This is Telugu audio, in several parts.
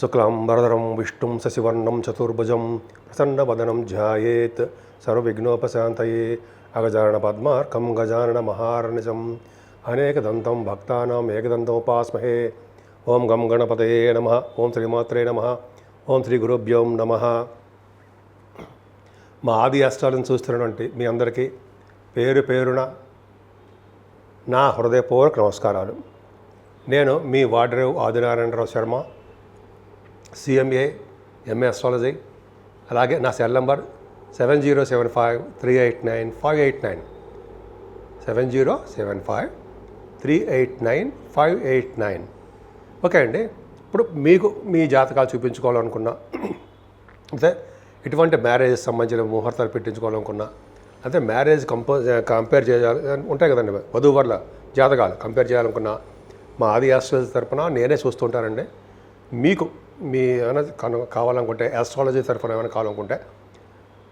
శుక్లాంబరధరం విష్ణుం శశివర్ణం చతుర్భుజం ప్రసన్నవదనం ధ్యాయేత్ సర్వవిఘ్నోపశాంతయే అగజానన పద్మార్కం గజానన మహార్నిశం అనేకదంతం భక్తానాం ఏకదంతముపాస్మహే. ఓం గం గణపతయే నమః. ఓం శ్రీమాత్రే నమః. ఓం శ్రీ గురుభ్యోం నమః. మా ఆది అష్టాలను చూస్తున్నటువంటి మీ అందరికీ పేరు పేరున నా హృదయపూర్వక నమస్కారాలు. నేను మీ Vadrevu Adinarayana Rao Sharma, CMA, MA astrology. అలాగే నా సెల్ నంబర్ 7075389589 7075389589. ఓకే అండి. ఇప్పుడు మీకు మీ జాతకాలు చూపించుకోవాలనుకున్నా, అంటే ఇటువంటి మ్యారేజ్ సంబంధించిన ముహూర్తాలు పెట్టించుకోవాలనుకున్నా, అంటే మ్యారేజ్ కంపేర్ చేయాలి ఉంటాయి కదండి, వధూవరుల జాతకాలు కంపేర్ చేయాలనుకున్నా మా ఆది ఆస్ట్రాలజీ తరఫున నేనే చూస్తుంటానండి. మీకు మీ ఏమైనా కావాలనుకుంటే, ఆస్ట్రాలజీ తరఫున ఏమైనా కావాలనుకుంటే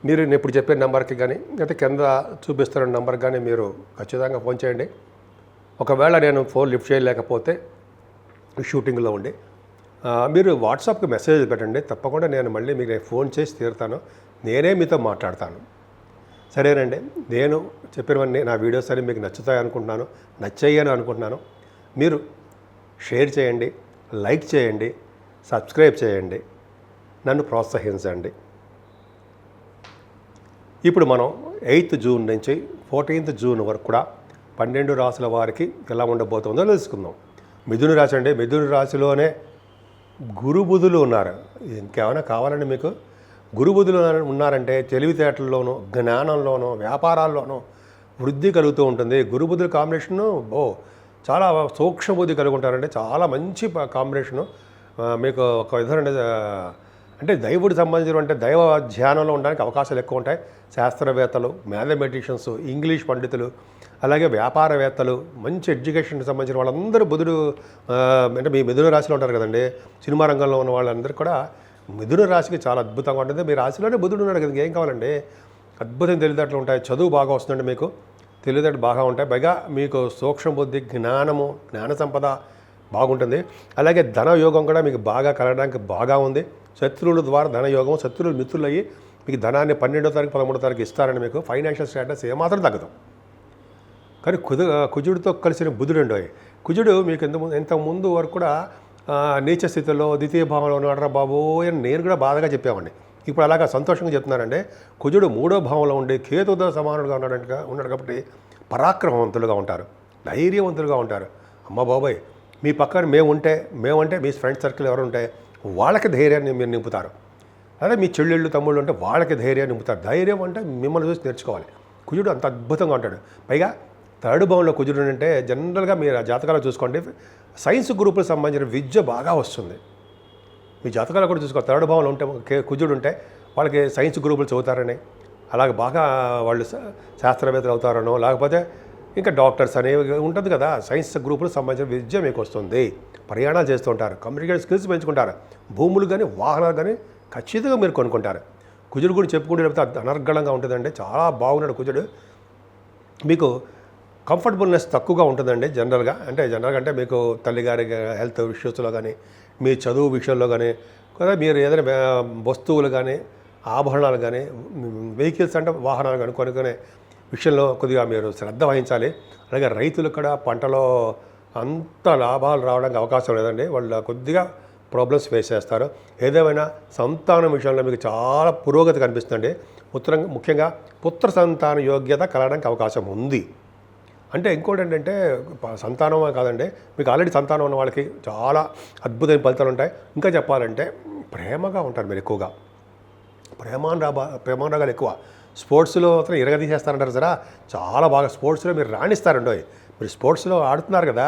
మీరు నేను ఇప్పుడు చెప్పే నెంబర్కి కానీ, అంటే కింద చూపిస్తున్న నెంబర్కి కానీ మీరు ఖచ్చితంగా ఫోన్ చేయండి. ఒకవేళ నేను ఫోన్ లిఫ్ట్ చేయలేకపోతే షూటింగ్లో ఉండి మీరు వాట్సాప్కి మెసేజ్ పెట్టండి. తప్పకుండా నేను మళ్ళీ మీకు ఫోన్ చేసి తీరుతాను, నేనే మీతో మాట్లాడతాను. సరేనండి. నేను చెప్పినవన్నీ నా వీడియోస్ అన్ని మీకు నచ్చుతాయి అనుకుంటున్నాను, నచ్చాయని అనుకుంటున్నాను. మీరు షేర్ చేయండి, లైక్ చేయండి, సబ్స్క్రైబ్ చేయండి, నన్ను ప్రోత్సహించండి. ఇప్పుడు మనం 8th జూన్ నుంచి 14th జూన్ వరకు కూడా 12 రాశుల వారికి ఎలా ఉండబోతుందో తెలుసుకుందాం. మిథున రాశి అండి. మిథున రాశిలోనే గురు బుధులు ఉన్నారు. ఇంకేమైనా కావాలండి మీకు? గురు బుధులు ఉన్నారంటే తెలివితేటల్లోనూ, జ్ఞానంలోనూ, వ్యాపారాల్లోనూ వృద్ధి కలుగుతూ ఉంటుంది. గురు బుధుల కాంబినేషను చాలా సూక్ష్మ బుద్ధి కలిగి ఉంటారండి. చాలా మంచి కాంబినేషను. మీకు ఒక విధంగా అంటే దైవుడికి సంబంధించిన అంటే దైవ ధ్యానంలో ఉండడానికి అవకాశాలు ఎక్కువ ఉంటాయి. శాస్త్రవేత్తలు, మ్యాథమెటిషియన్స్, ఇంగ్లీష్ పండితులు, అలాగే వ్యాపారవేత్తలు, మంచి ఎడ్యుకేషన్కి సంబంధించిన వాళ్ళందరూ బుధుడు అంటే మీ మిథున రాశిలో ఉంటారు కదండి. సినిమా రంగంలో ఉన్న వాళ్ళందరూ కూడా మిథున రాశికి చాలా అద్భుతంగా ఉంటుంది. మీ రాశిలోనే బుధుడు ఉన్నాడు కదా, ఏం కావాలండి? అద్భుతం తెలివితేటలు ఉంటాయి. చదువు బాగా వస్తుందండి, మీకు తెలివితేటలు బాగా ఉంటాయి. పైగా మీకు సూక్ష్మ బుద్ధి, జ్ఞానము, జ్ఞాన సంపద బాగుంటుంది. అలాగే ధనయోగం కూడా మీకు బాగా కలగడానికి బాగా ఉంది. శత్రువుల ద్వారా ధనయోగం, శత్రువులు మిత్రులు అయ్యి మీకు ధనాన్ని 12వ తారీఖు 13వ తారీఖు ఇస్తారని మీకు ఫైనాన్షియల్ స్టేటస్ ఏమాత్రం తగ్గదు. కానీ కుజుడితో కలిసిన బుధుడు అండి. కుజుడు మీకు ఇంతకుముందు వరకు కూడా నీచ స్థితిలో ద్వితీయ భావంలో ఉన్నాడు బాబు అని నేను కూడా బాధగా చెప్పామండి. ఇప్పుడు అలాగా సంతోషంగా చెప్తున్నానంటే కుజుడు 3వ భావంలో ఉండి కేతుతో సమానుడుగా ఉన్నాడు కాబట్టి పరాక్రమవంతులుగా ఉంటారు, ధైర్యవంతులుగా ఉంటారు. అమ్మ బాబాయ్, మీ పక్కన మేమంటే మీ ఫ్రెండ్ సర్కిల్ ఎవరు ఉంటే వాళ్ళకి ధైర్యాన్ని మీరు నింపుతారు. అదే మీ చెల్లెళ్ళు, తమ్ముళ్ళు ఉంటే వాళ్ళకి ధైర్యాన్ని నింపుతారు. ధైర్యం అంటే మిమ్మల్ని చూసి నేర్చుకోవాలి. కుజుడు అంత అద్భుతంగా ఉంటాడు. పైగా 3rd భావంలో కుజుడు అంటే జనరల్గా మీరు జాతకాలు చూసుకోండి, సైన్స్ గ్రూపులకు సంబంధించిన విద్య బాగా వస్తుంది. మీ జాతకాలు కూడా చూసుకోవాలి. 3rd భావంలో ఉంటే కుజుడు ఉంటే వాళ్ళకి సైన్స్ గ్రూపులు చదువుతారని, అలాగే బాగా వాళ్ళు శాస్త్రవేత్తలు అవుతారనో, లేకపోతే ఇంకా డాక్టర్స్ అనేవి ఉంటుంది కదా. సైన్స్ గ్రూపులకు సంబంధించిన విద్య మీకు వస్తుంది. ప్రయాణాలు చేస్తూ ఉంటారు, కమ్యూనికేషన్ స్కిల్స్ పెంచుకుంటారు, భూములు కానీ వాహనాలు కానీ ఖచ్చితంగా మీరు కొనుక్కుంటారు. కుజుడు గురించి చెప్పుకుంటే లేకపోతే అనర్గళంగా ఉంటుందండి. చాలా బాగున్నాడు కుజుడు. మీకు కంఫర్టబుల్నెస్ తక్కువగా ఉంటుందండి జనరల్గా. అంటే మీకు తల్లిగారి హెల్త్ ఇష్యూస్లో కానీ, మీ చదువు విషయంలో కానీ, కదా మీరు ఏదైనా వస్తువులు కానీ, ఆభరణాలు కానీ, వెహికల్స్ అంటే వాహనాలు కానీ కొనుక్కునే విషయంలో కొద్దిగా మీరు శ్రద్ధ వహించాలి. అలాగే రైతులు కూడా పంటలో అంత లాభాలు రావడానికి అవకాశం లేదండి. వాళ్ళు కొద్దిగా ప్రాబ్లమ్స్ ఫేస్ చేస్తారు. ఏదేమైనా సంతానం విషయంలో మీకు చాలా పురోగతి కనిపిస్తుందండి. ముఖ్యంగా పుత్ర సంతాన యోగ్యత కలగడానికి అవకాశం ఉంది. అంటే ఇంకోటి ఏంటంటే సంతానం కాదండి, మీకు ఆల్రెడీ సంతానం ఉన్న వాళ్ళకి చాలా అద్భుతమైన ఫలితాలు ఉంటాయి. ఇంకా చెప్పాలంటే ప్రేమగా ఉంటారు మీరు ఎక్కువగా. ప్రేమానురాగాలు ఎక్కువ. స్పోర్ట్స్లో అతను ఇరగదీసేస్తారంటారు సరే, చాలా బాగా స్పోర్ట్స్లో మీరు రాణిస్తారండి. మీరు స్పోర్ట్స్లో ఆడుతున్నారు కదా,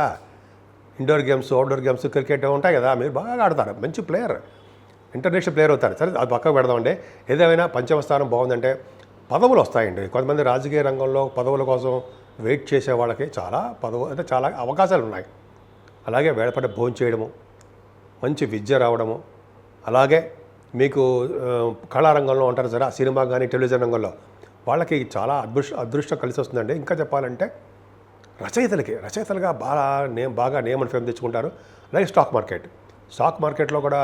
indoor games, outdoor games, cricket ఉంటాయి కదా, మీరు బాగా ఆడతారు. మంచి ప్లేయర్, ఇంటర్నేషనల్ ప్లేయర్ అవుతారు. సరే, అది పక్కకు పెడదామండి. ఏదేమైనా పంచమ స్థానం బాగుందంటే పదవులు వస్తాయండి. కొంతమంది రాజకీయ రంగంలో పదవుల కోసం వెయిట్ చేసే వాళ్ళకి చాలా అవకాశాలు ఉన్నాయి. అలాగే వేళపడ్డ భోజనం చేయడము, మంచి విద్య రావడము, అలాగే మీకు కళారంగంలో ఉంటారు సరే, సినిమా కానీ టెలివిజన్ రంగంలో వాళ్ళకి చాలా అదృష్టం కలిసి వస్తుందండి. ఇంకా చెప్పాలంటే రచయితలుగా బాగా నేమ్ అండ్ ఫేమ్ తెచ్చుకుంటారు. అలాగే స్టాక్ మార్కెట్ స్టాక్ మార్కెట్లో కూడా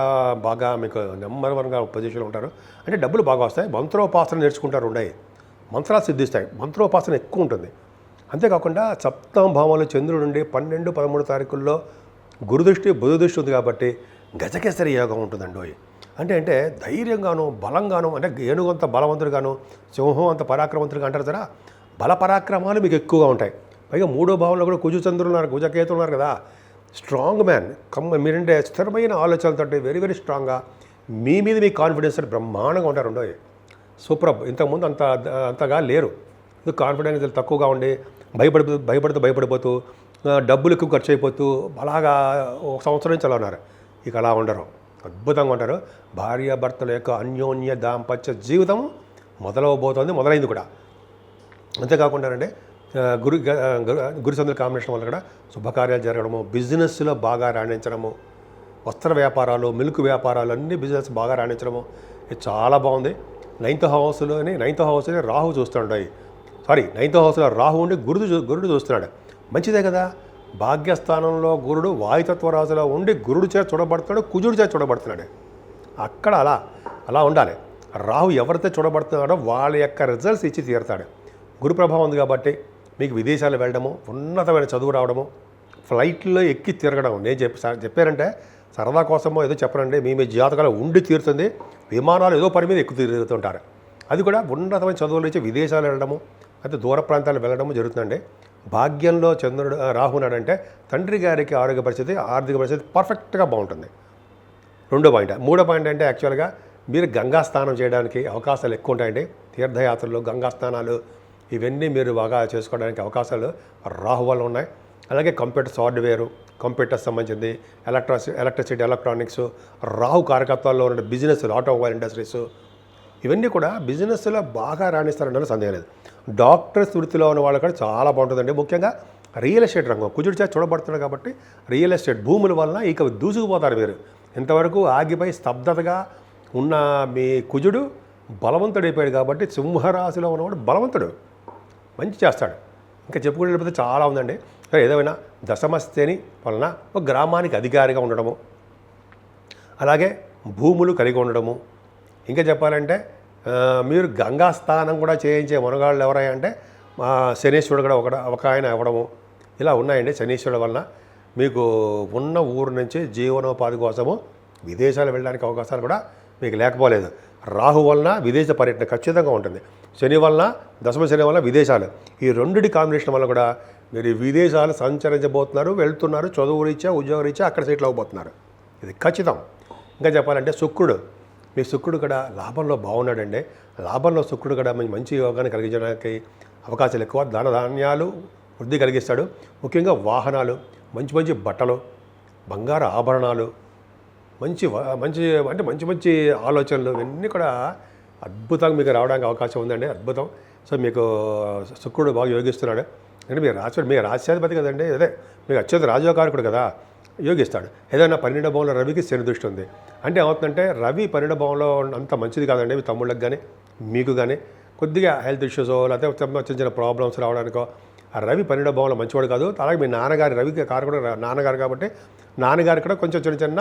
బాగా మీకు నెంబర్ వన్గా పొజిషన్లో ఉంటారు. అంటే డబ్బులు బాగా వస్తాయి. మంత్రోపాసన నేర్చుకుంటారు, ఉన్నాయి మంత్రాలు సిద్ధిస్తాయి. మంత్రోపాసన ఎక్కువ ఉంటుంది. అంతేకాకుండా సప్తమ భావంలో చంద్రుడు నుండి 12, 13 తారీఖుల్లో గురుదృష్టి బుధ దృష్టి ఉంది కాబట్టి గజకేసరి యోగం ఉంటుందండి. అంటే ధైర్యంగాను బలంగాను, అంటే ఏనుగు అంత బలవంతుడుగాను సింహం అంత పరాక్రమవంతుడుగా అంటారు కదా, బల పరాక్రమాలు మీకు ఎక్కువగా ఉంటాయి. పైగా 3వ భావంలో కూడా కుజచంద్రులు ఉన్నారు, కుజకేతులు ఉన్నారు కదా, స్ట్రాంగ్ మ్యాన్. మీరంటే స్థిరమైన ఆలోచనలతో వెరీ వెరీ స్ట్రాంగ్గా మీ మీద మీ కాన్ఫిడెన్స్ బ్రహ్మాండంగా ఉంటారు. సూపర్. ఇంతకుముందు అంతగా లేరు. కాన్ఫిడెన్స్ తక్కువగా ఉండి భయపడిపోతూ డబ్బులు ఎక్కువ ఖర్చు అయిపోతూ అలాగా 1 సంవత్సరం నుంచి అలా ఉన్నారు. ఇక అలా ఉండరు, అద్భుతంగా ఉంటారు. భార్యాభర్తల యొక్క అన్యోన్య దాంపత్య జీవితం మొదలైంది కూడా. అంతేకాకుండా అంటే గురుచంద్రుల కాంబినేషన్ వల్ల కూడా శుభకార్యాలు జరగడము, బిజినెస్లో బాగా రాణించడము, వస్త్ర వ్యాపారాలు, మిల్క్ వ్యాపారాలు, అన్ని బిజినెస్ బాగా రాణించడము, ఇది చాలా బాగుంది. 9th హౌస్లోనే రాహు చూస్తున్నాడు. 9th హౌస్లో రాహు ఉండి గురుడు చూస్తున్నాడు. మంచిదే కదా. భాగ్యస్థానంలో గురుడు వాయుతత్వ రాశిలో ఉండి గురుడు చేత చూడబడుతున్నాడు, కుజుడు చేత చూడబడుతున్నాడు. అక్కడ అలా ఉండాలి. రాహు ఎవరైతే చూడబడుతున్నాడో వాళ్ళ యొక్క రిజల్ట్స్ ఇచ్చి తీరుతాడు. గురు ప్రభావం ఉంది కాబట్టి మీకు విదేశాలు వెళ్ళడము, ఉన్నతమైన చదువు రావడము, ఫ్లైట్లో ఎక్కి తిరగడం. నేను చెప్పారంటే సరదా కోసమో ఏదో చెప్పనండి, మీ జాతకాలు ఉండి తీరుతుంది. విమానాలు ఏదో పని మీద ఎక్కువ తిరుగుతుంటారు. అది కూడా ఉన్నతమైన చదువులు ఇచ్చి విదేశాలు వెళ్ళడము, అయితే దూర ప్రాంతాలు వెళ్ళడము జరుగుతుందండి. భాగ్యంలో చంద్రుడు రాహు ఉన్నాడంటే తండ్రి గారికి ఆరోగ్య పరిస్థితి, ఆర్థిక పరిస్థితి పర్ఫెక్ట్గా బాగుంటుంది. 2వ పాయింట్. 3వ పాయింట్ అంటే యాక్చువల్గా మీరు గంగా స్నానం చేయడానికి అవకాశాలు ఎక్కువ ఉంటాయండి. తీర్థయాత్రలు, గంగా స్నానాలు ఇవన్నీ మీరు బాగా చేసుకోవడానికి అవకాశాలు రాహు వల్ల ఉన్నాయి. అలాగే కంప్యూటర్ సాఫ్ట్వేరు, కంప్యూటర్స్ సంబంధించింది, ఎలక్ట్రిసిటీ, ఎలక్ట్రానిక్స్, రాహు కారకత్వాల్లో ఉన్న బిజినెస్, ఆటోమొబైల్ ఇండస్ట్రీస్, ఇవన్నీ కూడా బిజినెస్లో బాగా రాణిస్తారన్న సందేహం లేదు. డాక్టర్స్ వృత్తిలో ఉన్న వాళ్ళు కూడా చాలా బాగుంటుందండి. ముఖ్యంగా రియల్ ఎస్టేట్ రంగం కుజుడు చేత చూడబడుతున్నాడు కాబట్టి రియల్ ఎస్టేట్ భూముల వలన ఇక దూసుకుపోతారు మీరు. ఇంతవరకు ఆగిపోయి స్తబ్దతగా ఉన్న మీ కుజుడు బలవంతుడైపోయాడు కాబట్టి సింహరాశిలో ఉన్నవాడు బలవంతుడు, మంచి చేస్తాడు. ఇంకా చెప్పుకుంటే చాలా ఉందండి. ఏదైనా దశమస్థిని వలన ఒక గ్రామానికి అధికారిగా ఉండడము, అలాగే భూములు కలిగి ఉండడము, ఇంకా చెప్పాలంటే మీరు గంగా స్నానం కూడా చేయించే మనగాళ్ళు ఎవరయ్యా అంటే శనీశ్వరుడు కూడా ఒక ఆయన అవ్వడము, ఇలా ఉన్నాయండి. శనీశ్వరుడు వలన మీకు ఉన్న ఊరు నుంచి జీవనోపాధి కోసము విదేశాలు వెళ్ళడానికి అవకాశాలు కూడా మీకు లేకపోలేదు. రాహు వలన విదేశ పర్యటన ఖచ్చితంగా ఉంటుంది. శని వలన, దశమ శని వలన విదేశాలు, ఈ రెండిటి కాంబినేషన్ వల్ల కూడా మీరు విదేశాలు సంచరించబోతున్నారు, వెళ్తున్నారు, చదువు రీత్యా, ఉద్యోగ రీత్యా అక్కడ సెటిల్ అవ్వబోతున్నారు. ఇది ఖచ్చితం. ఇంకా చెప్పాలంటే మీ శుక్రుడు కూడా లాభంలో బాగున్నాడండి. లాభంలో శుక్రుడు కూడా మంచి యోగాన్ని కలిగించడానికి అవకాశాలు ఎక్కువ. ధాన్యాలు వృద్ధి కలిగిస్తాడు. ముఖ్యంగా వాహనాలు, మంచి బట్టలు, బంగారు ఆభరణాలు, మంచి ఆలోచనలు, ఇవన్నీ కూడా అద్భుతంగా మీకు రావడానికి అవకాశం ఉందండి. అద్భుతం. సో మీకు శుక్రుడు బాగా యోగిస్తున్నాడు. అంటే మీ రాశ్యాధిపతి కదండి, అదే మీకు అత్యంత రాజయోగారకుడు కదా, యోగిస్తాడు. ఏదైనా 12వ భావంలో రవికి శని దృష్టి ఉంది అంటే ఏమవుతుందంటే రవి 12వ భావంలో అంత మంచిది కాదండి. మీ తమ్ముళ్ళకి కానీ మీకు కానీ కొద్దిగా హెల్త్ ఇష్యూసో లేకపోతే చిన్న ప్రాబ్లమ్స్ రావడానికో ఆ రవి 12వ భావంలో మంచివాడు కాదు. అలాగే మీ నాన్నగారి రవికి కారకుడు నాన్నగారు కాబట్టి నాన్నగారికి కూడా కొంచెం చిన్న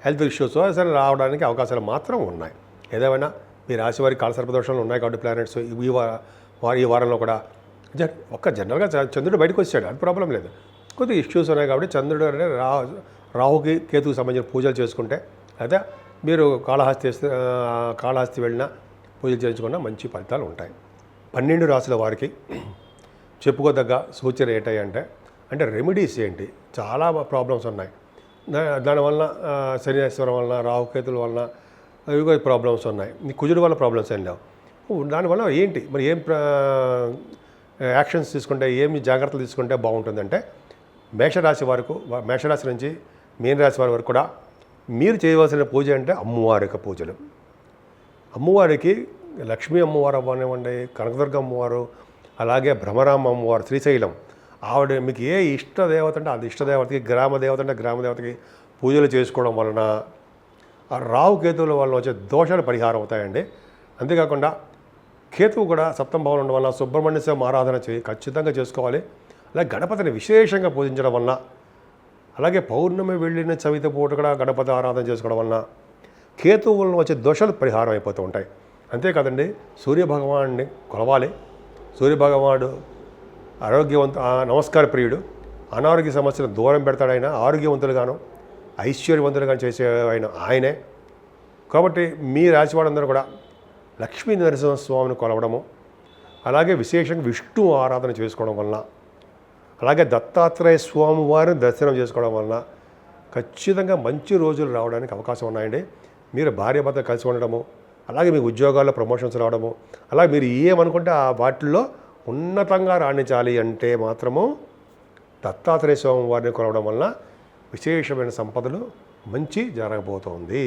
హెల్త్ ఇష్యూస్ సరే రావడానికి అవకాశాలు మాత్రం ఉన్నాయి. ఏదేమైనా మీ రాశి వారికి కాలసర్పదోషాలు ఉన్నాయి కాబట్టి ప్లానెట్స్ ఈ వారంలో కూడా జనరల్గా చంద్రుడు బయటకు వచ్చాడు, అది ప్రాబ్లం లేదు. కొద్దిగా ఇష్యూస్ ఉన్నాయి కాబట్టి చంద్రుడు అంటే రాహుకి కేతుకు సంబంధించిన పూజలు చేసుకుంటే అయితే మీరు కాళహస్తి వెళ్ళినా పూజలు చేసుకున్నా మంచి ఫలితాలు ఉంటాయి. 12 రాశుల వారికి చెప్పుకోదగ్గ సూచన ఏంటంటే రెమెడీస్ ఏంటి, చాలా ప్రాబ్లమ్స్ ఉన్నాయి. దానివల్ల శనీశ్వరం వలన, రాహుకేతుల వలన ఇవి ప్రాబ్లమ్స్ ఉన్నాయి. కుజుడు వల్ల ప్రాబ్లమ్స్ ఏం లేవు. దానివల్ల ఏంటి మరి ఏం యాక్షన్స్ తీసుకుంటే, ఏమి జాగ్రత్తలు తీసుకుంటే బాగుంటుందంటే మేషరాశి నుంచి మీనరాశి వారి వరకు కూడా మీరు చేయవలసిన పూజ అంటే అమ్మవారి యొక్క పూజలు. అమ్మవారికి లక్ష్మీ అమ్మవారు అవ్వనివ్వండి, కనకదుర్గ అమ్మవారు, అలాగే భ్రమరామ అమ్మవారు, శ్రీశైలం, ఆవిడ మీకు ఏ ఇష్టదేవత అంటే అది ఇష్టదేవతకి, గ్రామదేవత అంటే గ్రామదేవతకి పూజలు చేసుకోవడం వలన ఆ రాహు కేతువుల వలన వచ్చే దోషాలు పరిహారం అవుతాయండి. అంతేకాకుండా కేతువు కూడా సప్తమ భావంలో ఉండడం వల్ల సుబ్రహ్మణ్య స్వామి ఆరాధన ఖచ్చితంగా చేసుకోవాలి. అలాగే గణపతిని విశేషంగా పూజించడం వలన అలాగే పౌర్ణమి వెళ్ళిన చవితి పూట కూడా గణపతి ఆరాధన చేసుకోవడం వలన కేతువు వలన వచ్చే దోషాలు పరిహారం అయిపోతూ ఉంటాయి. అంతేకాదండి, సూర్యభగవాన్ని కొలవాలి. సూర్యభగవానుడు నమస్కార ప్రియుడు. అనారోగ్య సమస్యలను దూరం పెడతాడు. ఆయన ఆరోగ్యవంతులుగాను ఐశ్వర్యవంతులుగా చేసే ఆయనే. కాబట్టి మీ రాశి వాళ్ళందరూ కూడా లక్ష్మీ నరసింహస్వామిని కొలవడము, అలాగే విశేషంగా విష్ణు ఆరాధన చేసుకోవడం వలన, అలాగే దత్తాత్రేయ స్వామి వారిని దర్శనం చేసుకోవడం వలన ఖచ్చితంగా మంచి రోజులు రావడానికి అవకాశం ఉన్నాయండి. మీరు భార్యాభర్త కలిసి ఉండడము, అలాగే మీ ఉద్యోగాల్లో ప్రమోషన్స్ రావడము, అలాగే మీరు ఏమనుకుంటే ఆ వాటిల్లో ఉన్నతంగా రాణించాలి అంటే మాత్రము దత్తాత్రేయ స్వామి వారిని కొలవడం వలన విశేషమైన సంపదలు మంచి జరగబోతోంది.